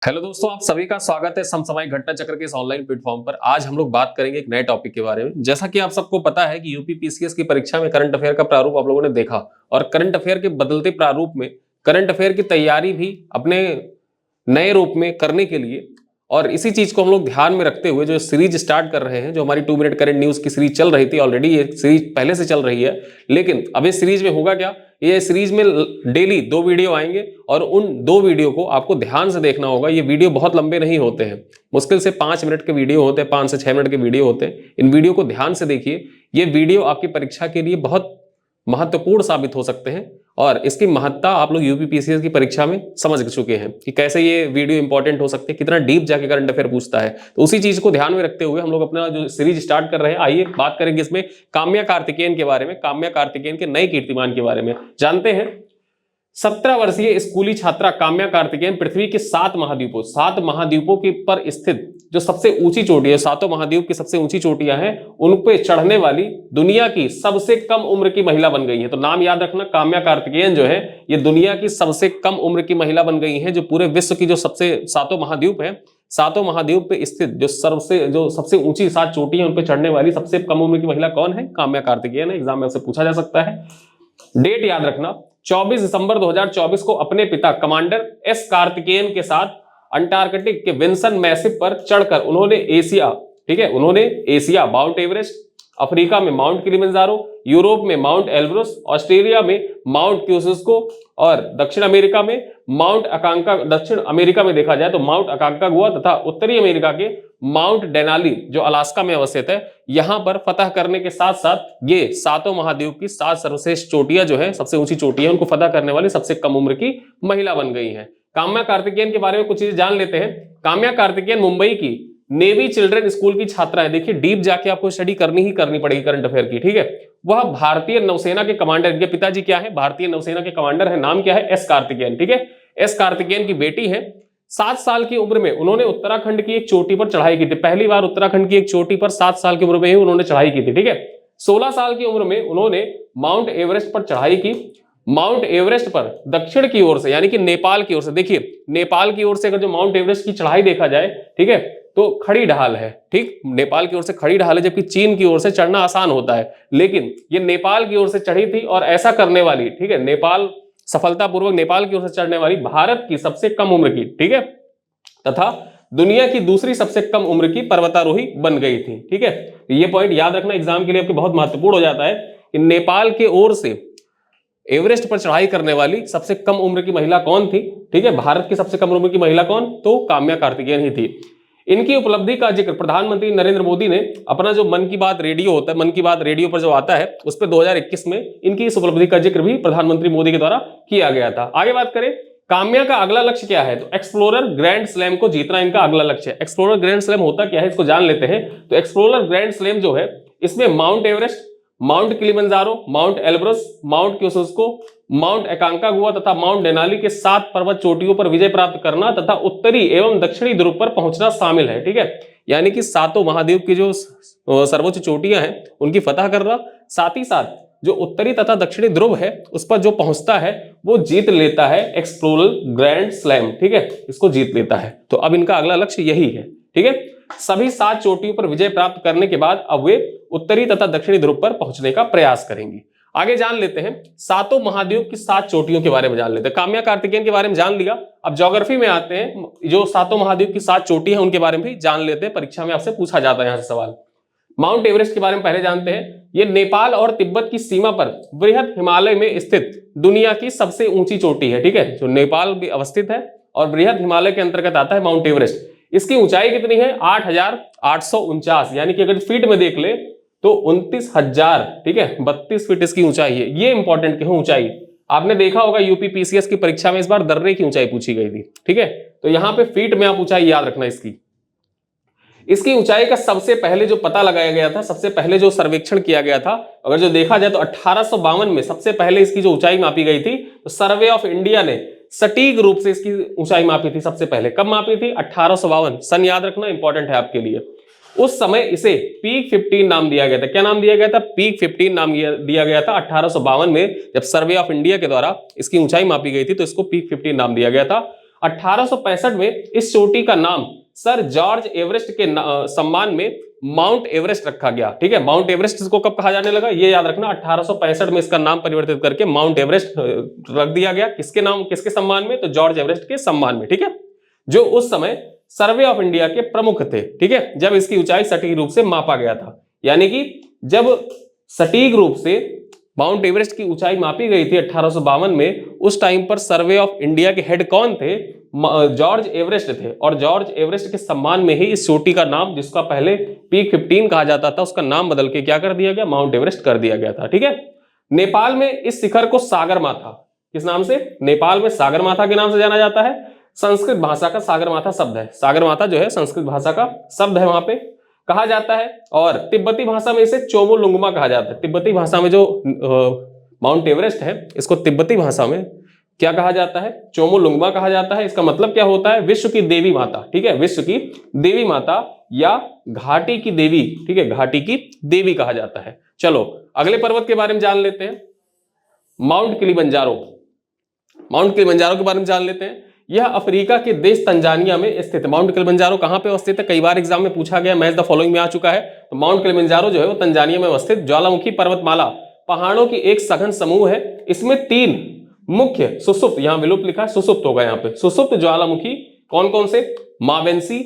Hello दोस्तों, आप सभी का स्वागत है समसामयिक घटना चक्र के इस ऑनलाइन प्लेटफॉर्म पर। आज हम लोग बात करेंगे एक नए टॉपिक के बारे में। जैसा कि आप सबको पता है कि यूपी पीसीएस की परीक्षा में करंट अफेयर का प्रारूप आप लोगों ने देखा और करंट अफेयर के बदलते प्रारूप में करंट अफेयर की तैयारी भी अपने नए रूप में करने के लिए और इसी चीज को हम लोग ध्यान में रखते हुए जो सीरीज स्टार्ट कर रहे हैं, जो हमारी 2 मिनट करंट न्यूज की सीरीज चल रही थी, ऑलरेडी ये सीरीज पहले से चल रही है। लेकिन अब इस सीरीज में होगा क्या, ये सीरीज में डेली 2 वीडियो आएंगे और उन 2 वीडियो को आपको ध्यान से देखना होगा। ये वीडियो बहुत लंबे नहीं होते हैं, मुश्किल से 5 मिनट के वीडियो होते हैं, 5 से 6 मिनट के वीडियो होते हैं। इन वीडियो को ध्यान से देखिए, ये वीडियो आपकी परीक्षा के लिए बहुत महत्वपूर्ण साबित हो सकते हैं और इसकी महत्ता आप लोग यूपी पीसीएस की परीक्षा में समझ चुके हैं कि कैसे ये वीडियो इंपॉर्टेंट हो सकती है, कितना डीप जाके करंट अफेयर पूछता है। तो उसी चीज को ध्यान में रखते हुए हम लोग अपना जो सीरीज स्टार्ट कर रहे हैं, आइए बात करेंगे इसमें काम्या कार्तिकेयन के बारे में, काम्या कार्तिकेयन के नए कीर्तिमान के बारे में। जानते हैं 17 वर्षीय स्कूली छात्रा काम्या कार्तिकेयन पृथ्वी के 7 महाद्वीपों के पर स्थित जो सबसे ऊंची चोटी है, 7 महाद्वीप की सबसे ऊंची चोटियां हैं, उन पे चढ़ने वाली दुनिया की सबसे कम उम्र की महिला बन गई है। तो नाम याद रखना, काम्या कार्तिकेयन जो है ये दुनिया की सबसे कम उम्र की महिला बन गई है। जो पूरे विश्व की जो सबसे 7 महाद्वीप है, 7 महाद्वीप पे स्थित जो सबसे ऊंची 7 चोटियां उन पे चढ़ने वाली सबसे कम उम्र की महिला कौन है? काम्या कार्तिकेयन है। एग्जाम में आपसे पूछा जा सकता है। डेट याद रखना, 24 दिसंबर 2024 को अपने पिता कमांडर एस कार्तिकेयन के साथ अंटार्कटिक के विंसन मैसिव पर चढ़कर उन्होंने एशिया माउंट एवरेस्ट, अफ्रीका में माउंट किलिमंजारो, यूरोप में माउंट एल्ब्रुस, ऑस्ट्रेलिया में माउंट क्यूसिस्को और दक्षिण अमेरिका में देखा जाए तो माउंट अकांकागुआ तथा उत्तरी अमेरिका के माउंट डेनाली जो अलास्का में अवस्थित है, यहां पर फतह करने के साथ साथ ये 7 महाद्वीप की 7 सर्वश्रेष्ठ चोटियां जो है, सबसे ऊंची चोटियां, उनको फतह करने वाली सबसे कम उम्र की महिला बन गई है। काम्या कार्तिकेयन के बारे में कुछ चीजें जान लेते हैं। काम्या कार्तिकेयन मुंबई की नेवी चिल्ड्रन स्कूल की छात्रा है। देखिए, डीप जाके आपको स्टडी करनी ही करनी पड़ेगी करंट अफेयर की, ठीक है। वह भारतीय नौसेना के कमांडर, इनके पिताजी क्या है? भारतीय नौसेना के कमांडर है। नाम क्या है? एस कार्तिकेयन, ठीक है। एस कार्तिकेयन की बेटी है। 7 साल की उम्र में उन्होंने उत्तराखंड की एक चोटी पर चढ़ाई की थी। पहली बार उत्तराखंड की एक चोटी पर 7 साल की उम्र में ही उन्होंने चढ़ाई की थी, ठीक है। 16 साल की उम्र में उन्होंने माउंट एवरेस्ट पर चढ़ाई की। माउंट एवरेस्ट पर दक्षिण की ओर से, यानी कि नेपाल की ओर से, देखिए नेपाल की ओर से अगर जो माउंट एवरेस्ट की चढ़ाई देखा जाए, ठीक है, तो खड़ी ढाल है, ठीक। नेपाल की ओर से खड़ी ढाल है, जबकि चीन की ओर से चढ़ना आसान होता है। लेकिन ये नेपाल की ओर से चढ़ी थी और ऐसा करने वाली, ठीक है, सफलतापूर्वक नेपाल की ओर से चढ़ने वाली भारत की सबसे कम उम्र की, ठीक है, तथा दुनिया की दूसरी सबसे कम उम्र की पर्वतारोही बन गई थी, ठीक है। ये पॉइंट याद रखना, एग्जाम के लिए आपके बहुत महत्वपूर्ण हो जाता है कि नेपाल के ओर से एवरेस्ट पर चढ़ाई करने वाली सबसे कम उम्र की महिला कौन थी, ठीक है। भारत की सबसे कम उम्र की महिला कौन? तो काम्या कार्तिकेयन ही थी। इनकी उपलब्धि का जिक्र प्रधानमंत्री नरेंद्र मोदी ने अपना जो मन की बात रेडियो होता है, मन की बात रेडियो पर जो आता है, उस पर 2021 में इनकी इस उपलब्धि का जिक्र भी प्रधानमंत्री मोदी के द्वारा किया गया था। आगे बात करें, काम्या का अगला लक्ष्य क्या है? तो एक्सप्लोरर ग्रैंड स्लैम को जीतना इनका अगला लक्ष्य है। एक्सप्लोरर ग्रैंड स्लैम होता क्या है, इसको जान लेते हैं। तो एक्सप्लोरर ग्रैंड स्लैम जो है, इसमें Mount Everest, Mount Kilimanjaro, Mount Elbrus, Mount Kosciuszko, Mount Aconcagua तथा माउंट डेनाली के 7 पर्वत चोटियों पर विजय प्राप्त करना तथा उत्तरी एवं दक्षिणी ध्रुव पर पहुंचना शामिल है, ठीक है। यानी कि 7 महाद्वीप की जो सर्वोच्च चोटियां हैं उनकी फतह करना, साथ ही साथ जो उत्तरी तथा दक्षिणी ध्रुव है उस पर जो पहुंचता है वो जीत लेता है एक्सप्लोरर ग्रैंड स्लैम, ठीक है, इसको जीत लेता है। तो अब इनका अगला लक्ष्य यही है, ठीक है। सभी 7 चोटियों पर विजय प्राप्त करने के बाद अब वे उत्तरी तथा दक्षिणी ध्रुव पर पहुंचने का प्रयास करेंगी। आगे जान लेते हैं 7 महाद्वीप की 7 चोटियों के बारे में जान लेते हैं। काम्या कार्तिकेयन के बारे में जान लिया, अब ज्योग्राफी में आते हैं। जो 7 महाद्वीप की 7 चोटी है उनके बारे में भी जान लेते हैं, परीक्षा में आपसे पूछा जाता है यहां से सवाल। माउंट एवरेस्ट के बारे में पहले जानते हैं। यह नेपाल और तिब्बत की सीमा पर बृहद हिमालय में स्थित दुनिया की सबसे ऊंची चोटी है, ठीक है, जो नेपाल भी अवस्थित है और बृहद हिमालय के अंतर्गत आता है माउंट एवरेस्ट। इसकी ऊंचाई कितनी है? 8,849, यानी कि अगर फीट में देख ले तो 29,000, ठीक है, 32 फीट इसकी ऊंचाई है। ये इंपॉर्टेंट क्यों ऊंचाई? आपने देखा होगा यूपी पीसीएस की परीक्षा में इस बार दर्रे की ऊंचाई पूछी गई थी, ठीक है, तो यहां पे फीट में आप ऊंचाई याद रखना इसकी ऊंचाई का सबसे पहले जो पता लगाया गया था, सबसे पहले जो सर्वेक्षण किया गया था, अगर जो देखा जाए तो 1852 में सबसे पहले इसकी जो ऊंचाई मापी गई थी, तो सर्वे ऑफ इंडिया ने सटीक रूप से इसकी ऊंचाई मापी थी। सबसे पहले कब मापी थी? 1852। सन याद रखना, इंपॉर्टेंट है आपके लिए। उस समय इसे पीक 15 नाम दिया गया था। क्या नाम दिया गया था? पीक 15 नाम दिया गया था 1852 में, जब सर्वे ऑफ इंडिया के द्वारा इसकी ऊंचाई मापी गई थी तो इसको पीक 15 नाम दिया गया था। 1865 में इस चोटी का नाम सर जॉर्ज एवरेस्ट के सम्मान में माउंट एवरेस्ट रखा गया। ठीक है, माउंट एवरेस्ट इसको कब कहा जाने लगा ये याद रखना, 1865 में इसका नाम परिवर्तित करके माउंट एवरेस्ट रख दिया गया। किसके नाम, किसके सम्मान में, तो जॉर्ज एवरेस्ट के सम्मान में। ठीक है, जो उस समय सर्वे ऑफ इंडिया के प्रमुख थे। ठीक है, जब इसकी ऊंचाई सटीक रूप से मापा गया था, यानी कि जब सटीक रूप से माउंट एवरेस्ट की ऊंचाई मापी गई थी 1852 में, उस टाइम पर सर्वे ऑफ इंडिया के हेड कौन थे, जॉर्ज एवरेस्ट थे। और जॉर्ज एवरेस्ट के सम्मान में ही इस चोटी का नाम, जिसका पहले पीक 15 कहा जाता था, उसका नाम बदल के क्या कर दिया गया, माउंट एवरेस्ट कर दिया गया था। ठीक है, नेपाल में इस शिखर को सागरमाथा, किस नाम से, नेपाल में सागरमाथा के नाम से जाना जाता है। संस्कृत भाषा का सागरमाथा शब्द है, सागरमाथा जो है संस्कृत भाषा का शब्द है, वहां पे कहा जाता है। और तिब्बती भाषा में इसे चोमोलुंगमा कहा जाता है। तिब्बती भाषा में जो माउंट एवरेस्ट है, इसको तिब्बती भाषा में क्या कहा जाता है, चोमोलुंगमा कहा जाता है। इसका मतलब क्या होता है, विश्व की देवी माता। ठीक है, विश्व की देवी माता या घाटी की देवी। ठीक है, घाटी की देवी कहा जाता है। चलो अगले पर्वत के बारे में जान लेते हैं, माउंट किलिमंजारो। माउंट किलिमंजारो के बारे में जान लेते हैं। यह अफ्रीका के देश तंजानिया में स्थित है। माउंट किलिमंजारो कहां पे अवस्थित है, कई बार एग्जाम में पूछा गया, मैच द फॉलोइंग में आ चुका है। तो माउंट किलिमंजारो जो है वो तंजानिया में अवस्थित ज्वालामुखी पर्वतमाला पहाड़ों की एक सघन समूह है। इसमें 3 मुख्य सुसुप्त, यहां विलुप्त लिखा है, सुसुप्त होगा यहाँ पे, सुसुप्त ज्वालामुखी कौन कौन से, मावेंसी,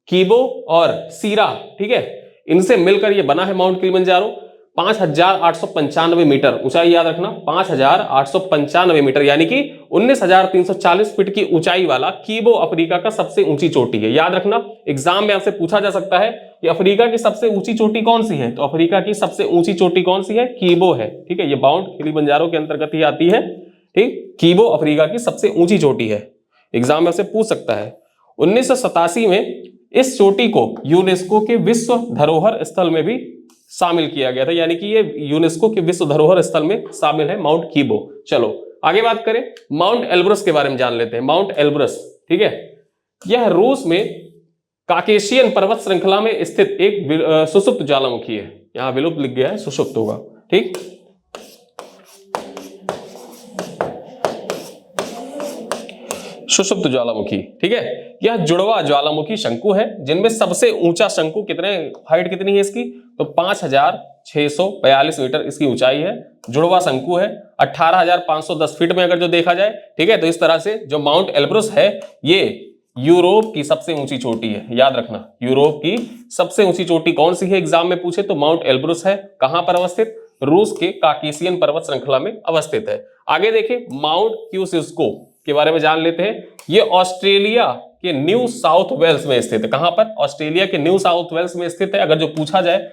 कीबो और सीरा। ठीक है, इनसे मिलकर यह बना है माउंट किलिमंजारो। 5895 मीटर ऊंचाई, याद रखना 5895 मीटर, यानी कि 19,340 फीट की ऊंचाई वाला कीबो अफ्रीका का सबसे ऊंची चोटी है। याद रखना, एग्जाम में आपसे पूछा जा सकता है कि अफ्रीका की सबसे ऊंची चोटी कौन सी है, तो अफ्रीका की सबसे ऊंची चोटी कौन सी है, कीबो है। ठीक है, ये माउंट किलिमंजारो के अंतर्गत ही आती है। ठीक, कीबो अफ्रीका की सबसे ऊंची चोटी है, एग्जाम में आपसे पूछ सकता है। 1987 में इस चोटी को यूनेस्को के विश्व धरोहर स्थल में भी शामिल किया गया था, यानी कि ये यूनेस्को के विश्व धरोहर स्थल में शामिल है माउंट कीबो। चलो आगे बात करें, माउंट एल्ब्रस के बारे में जान लेते हैं। माउंट एल्ब्रस, ठीक है, यह रूस में काकेशियन पर्वत श्रृंखला में स्थित एक सुषुप्त ज्वालामुखी है। यहां विलुप्त लिख गया है, सुषुप्त होगा। ठीक, सुषुप्त ज्वालामुखी। ठीक है, यह जुड़वा ज्वालामुखी शंकु है, जिनमें सबसे ऊंचा शंकु कितने, हाइट कितनी है इसकी, तो 5642 मीटर इसकी ऊंचाई है। जुड़वा शंकु है, 18,510 फीट में अगर जो देखा जाए। ठीक है, तो इस तरह से जो माउंट एल्ब्रस है ये यूरोप की सबसे ऊंची चोटी है। याद रखना, यूरोप की सबसे ऊंची चोटी कौन सी है, एग्जाम में पूछे तो माउंट एल्ब्रस है। कहां पर अवस्थित, रूस के काकेशियन पर्वत श्रृंखला में अवस्थित है। आगे देखें, माउंट क्यूसिस्को के बारे में जान लेते हैं। ये ऑस्ट्रेलिया के न्यू साउथ वेल्स में स्थित है। कहां पर, ऑस्ट्रेलिया के न्यू साउथ वेल्स में स्थित है। अगर जो पूछा जाए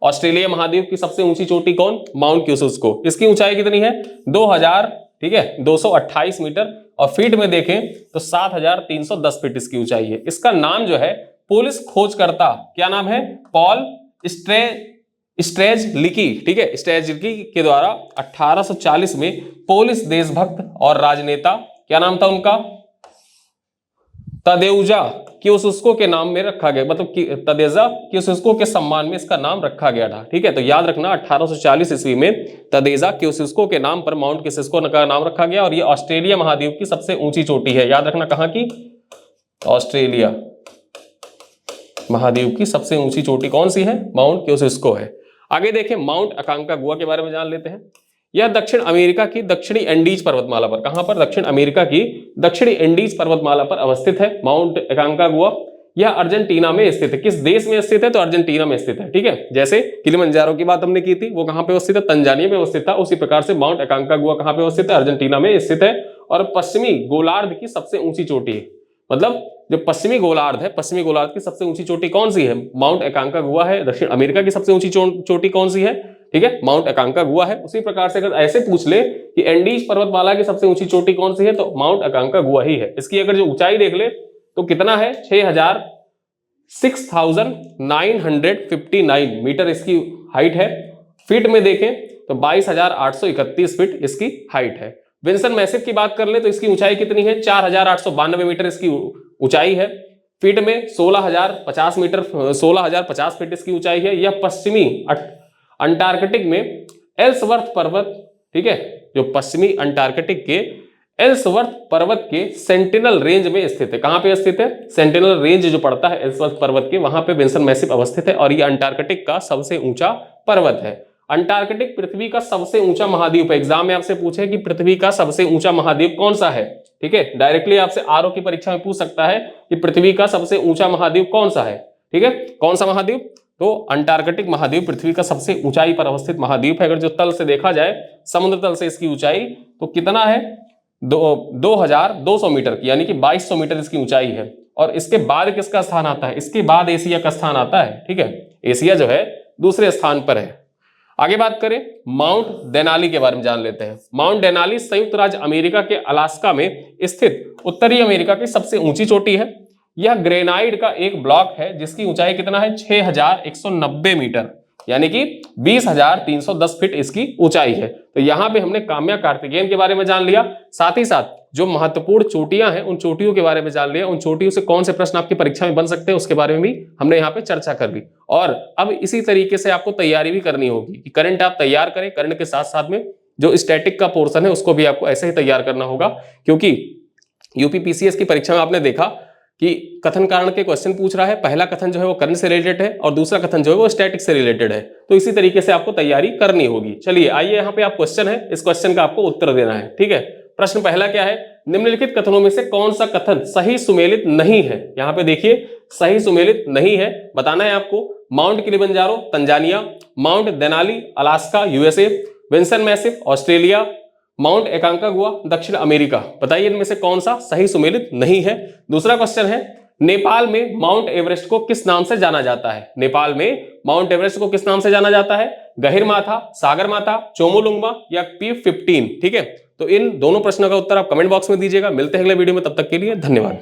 ऑस्ट्रेलिया महाद्वीप की सबसे ऊंची चोटी कौन, माउंट क्यूसिस्को। इसकी ऊंचाई कितनी है, 2000, ठीक है, 228 मीटर, और फीट में देखें तो 7310 फीट इसकी ऊंचाई है। इसका नाम जो है पुलिस खोजकर्ता, क्या नाम है, पॉल स्ट्रेजलिकी। ठीक है, स्ट्रेजलिकी के द्वारा 1840 में पोलिश देशभक्त और राजनेता, क्या नाम था उनका, तदेउजा क्यूसिस्को के नाम में रखा गया, मतलब तदेजा क्यूसिस्को के सम्मान में इसका नाम रखा गया था। ठीक है, तो याद रखना 1840 ईस्वी में तदेजा क्यूसिस्को के नाम पर माउंट क्यूसिस्को का नाम रखा गया, और ये ऑस्ट्रेलिया महाद्वीप की सबसे ऊंची चोटी है। याद रखना कहां की, ऑस्ट्रेलिया महाद्वीप की सबसे ऊंची चोटी कौन सी है, माउंट क्यूसिस्को है। आगे देखें, माउंट अकांकागुआ के बारे में जान लेते हैं। यह दक्षिण अमेरिका की दक्षिणी एंडीज पर्वतमाला पर, कहां पर, दक्षिण अमेरिका की दक्षिणी एंडीज पर्वतमाला पर अवस्थित है माउंट अकांकागुआ। यह अर्जेंटीना में स्थित है। किस देश में स्थित है, तो अर्जेंटीना में स्थित है। ठीक है, जैसे किलिमंजारो की बात हमने की थी, वो कहां पे अवस्थित है, तंजानिया में अवस्थित था, उसी प्रकार से माउंट अकांकागुआ कहां पे अवस्थित है, अर्जेंटीना में स्थित है। और पश्चिमी गोलार्ध की सबसे ऊंची चोटी है, मतलब जो पश्चिमी गोलार्ध है, पश्चिमी गोलार्ध की सबसे ऊंची चोटी कौन सी है, माउंट अकांकागुआ है। दक्षिण अमेरिका की सबसे ऊंची चोटी कौन सी है, ठीक है, माउंट अकांकागुआ है। उसी प्रकार से अगर ऐसे पूछ ले कि एंडीज पर्वतमाला की सबसे ऊंची चोटी कौन सी है, तो माउंट अकांकागुआ ही है। इसकी अगर जो ऊंचाई देख ले तो कितना है, 6,959 मीटर इसकी हाइट है। फीट में देखें तो 22,831 फीट इसकी हाइट है। विंसन मैसिव की बात कर ले तो इसकी ऊंचाई कितनी है, 4,892 मीटर इसकी ऊंचाई है। फीट में 16,050 मीटर, 16,050 फीट इसकी ऊंचाई है। यह पश्चिमी अंटार्कटिक में एल्सवर्थ पर्वत, ठीक है, जो पश्चिमी अंटार्कटिक के एल्सवर्थ पर्वत के सेंटिनल रेंज में स्थित है। कहां पे स्थित है? सेंटिनल रेंज जो पड़ता है एल्सवर्थ पर्वत के, वहां पे विंसन मैसिव अवस्थित है और ये अंटार्कटिक का सबसे ऊंचा पर्वत है। अंटार्कटिक पृथ्वी का सबसे ऊंचा महाद्वीप है। एग्जाम में आपसे पूछे कि पृथ्वी का सबसे ऊंचा महाद्वीप कौन सा है, ठीक है, डायरेक्टली आपसे आरओ की परीक्षा में पूछ सकता है कि पृथ्वी का सबसे ऊंचा महाद्वीप कौन सा है, ठीक है, कौन सा महाद्वीप? तो अंटार्कटिक महाद्वीप पृथ्वी का सबसे ऊंचाई पर अवस्थित महाद्वीप है। अगर जो तल से देखा जाए, समुद्र तल से इसकी ऊंचाई तो कितना है? 2200 मीटर की, यानी कि 2200 मीटर इसकी ऊंचाई है। और इसके बाद किसका स्थान आता है? इसके बाद एशिया का स्थान आता है, ठीक है, एशिया जो है दूसरे स्थान पर है। आगे बात करें माउंट देनाली के बारे में जान लेते हैं। माउंट देनाली संयुक्त राज्य अमेरिका के अलास्का में स्थित उत्तरी अमेरिका की सबसे ऊंची चोटी है। यह ग्रेनाइट का एक ब्लॉक है जिसकी ऊंचाई कितना है? 6190 मीटर, यानी कि 20,310 फीट इसकी ऊंचाई है। तो यहां पे हमने काम्या कार्तिकेयन के बारे में जान लिया, साथ ही साथ जो महत्वपूर्ण चोटियां हैं उन चोटियों के बारे में जान लिया। उन चोटियों से कौन से प्रश्न आपकी परीक्षा में बन सकते हैं उसके बारे में भी हमने यहाँ पे चर्चा कर ली। और अब इसी तरीके से आपको तैयारी भी करनी होगी कि करंट आप तैयार करें, करंट के साथ साथ में जो स्टैटिक का पोर्शन है उसको भी आपको ऐसे ही तैयार करना होगा, क्योंकि यूपीपीसीएस की परीक्षा में आपने देखा कि कथन कारण के क्वेश्चन पूछ रहा है। पहला कथन जो है वो करंट से रिलेटेड है और दूसरा कथन जो है वो स्टैटिक से रिलेटेड है। तो इसी तरीके से आपको तैयारी करनी होगी। चलिए आइए, यहाँ पे आप क्वेश्चन है, इस क्वेश्चन का आपको उत्तर देना है, ठीक है। प्रश्न पहला क्या है? निम्नलिखित कथनों में से कौन सा कथन सही सुमेलित नहीं है? यहाँ पे देखिए, सही सुमेलित नहीं है बताना है आपको। Mount Kilimanjaro Tanzania, Mount Denali Alaska USA, Vinson Massif Australia, Mount Aconcagua दक्षिण अमेरिका। बताइए इनमें से कौन सा सही सुमेलित नहीं है। दूसरा क्वेश्चन है, नेपाल में माउंट एवरेस्ट को किस नाम से जाना जाता है? नेपाल में माउंट एवरेस्ट को किस नाम से जाना जाता है? गहिरमाथा, सागरमाथा, चोमोलुंगमा या P15, ठीक है। तो इन दोनों प्रश्नों का उत्तर आप कमेंट बॉक्स में दीजिएगा। मिलते हैं अगले वीडियो में, तब तक के लिए धन्यवाद।